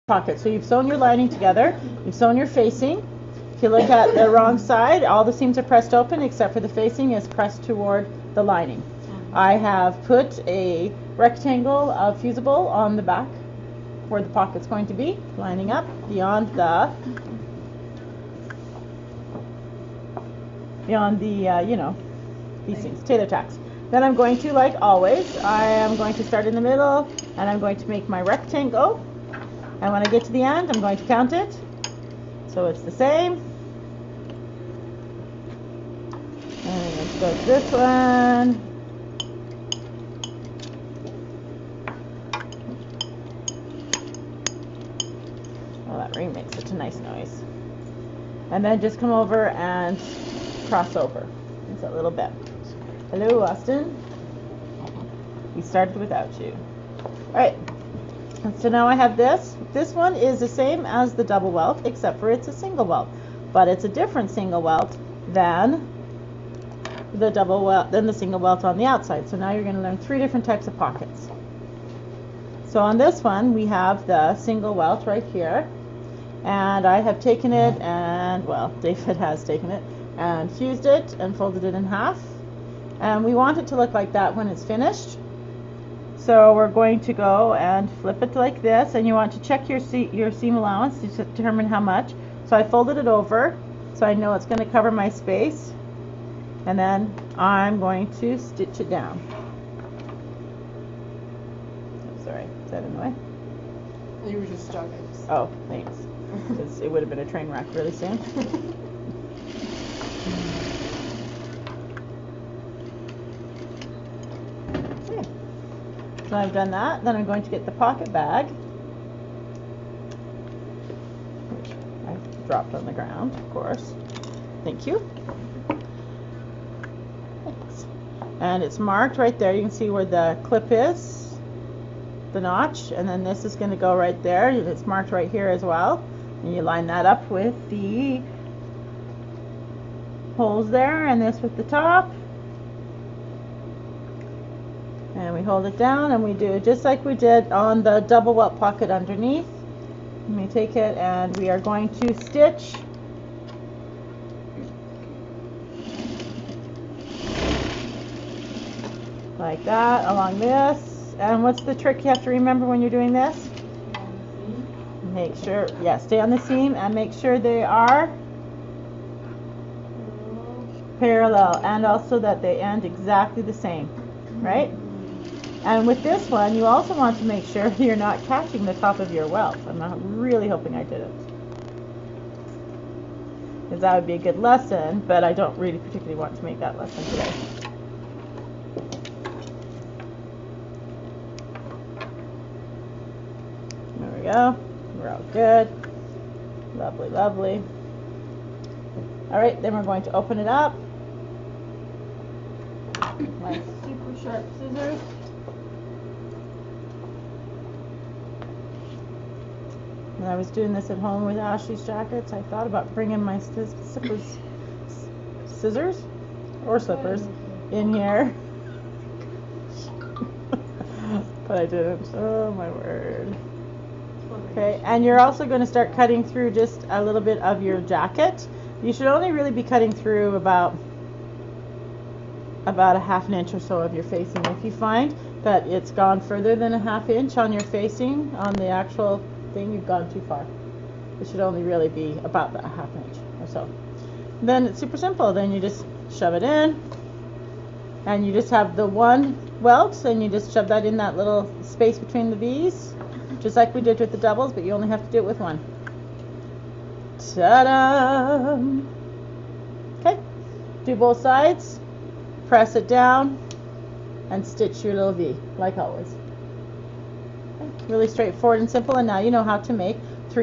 pocket. So you've sewn your lining together, you've sewn your facing. If you look at the wrong side, all the seams are pressed open except for the facing is pressed toward the lining. I have put a rectangle of fusible on the back where the pocket's going to be, lining up beyond the these things, tailor tacks. Then I'm going to, like always, I am going to start in the middle and I'm going to make my rectangle. And when I get to the end, I'm going to count it. So it's the same. And I'm going to go to this one. Oh, that ring makes such a nice noise. And then just come over and cross over. Just a little bit. Hello, Austin. We started without you. All right. So now I have this. This one is the same as the double welt, except for it's a single welt. But it's a different single welt than the double welt, than the single welt on the outside. So now you're going to learn 3 different types of pockets. So on this one, we have the single welt right here. And I have taken it and, well, David has taken it and fused it and folded it in half. And we want it to look like that when it's finished. So we're going to go and flip it like this, and you want to check your seam allowance to determine how much. So I folded it over so I know it's going to cover my space, and then I'm going to stitch it down. Oh, sorry, is that in the way? You were just jogging. Oh, thanks. Because it would have been a train wreck really soon. So I've done that. Then I'm going to get the pocket bag, which I dropped on the ground, of course. Thank you. Thanks. And it's marked right there. You can see where the clip is, the notch, and then this is going to go right there. It's marked right here as well. And you line that up with the holes there, and this with the top. And we hold it down and we do just like we did on the double welt pocket underneath. And we take it and we are going to stitch like that along this. And what's the trick you have to remember when you're doing this? Make sure, yeah, stay on the seam and make sure they are parallel, and also that they end exactly the same, right? And with this one, you also want to make sure you're not catching the top of your welt. I'm really hoping I didn't, because that would be a good lesson, but I don't really particularly want to make that lesson today. There we go. We're all good. Lovely, lovely. All right, then we're going to open it up. My super sharp scissors. When I was doing this at home with Ashley's jackets, I thought about bringing my scissors or slippers in here. But I didn't. Oh my word. Okay, and you're also going to start cutting through just a little bit of your jacket. You should only really be cutting through about a 1/2 inch or so of your facing. If you find that it's gone further than a 1/2 inch on your facing, on the actual thing, you've gone too far. It should only really be about a 1/2 inch or so. Then it's super simple. Then you just shove it in, and you just have the one welt, and you just shove that in that little space between the V's, just like we did with the doubles, but you only have to do it with one. Ta-da! Okay, do both sides, press it down, and stitch your little V, like always. Okay. Really straightforward and simple, and now you know how to make